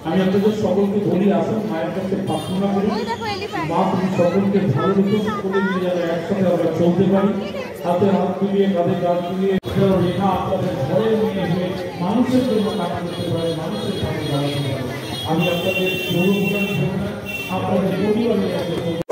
আমি আপনাদের সকলকে বলি আসুন মায়ের কাছে প্রার্থনা করি মা তুমি সকলকে ভালো রেখো সকলে মিলে যেন একসাথে আমরা চলতে পারি হাতে হাত মিলিয়ে কাঁধে কাঁধ মিলিয়ে রেখা আপনাদের ঘরে নিয়ে হয়ে মানুষের জন্য কাজ করতে পারে মানুষের সাথে দাঁড়াতে পারে আমি আপনাদের আপনাদের পরিবারের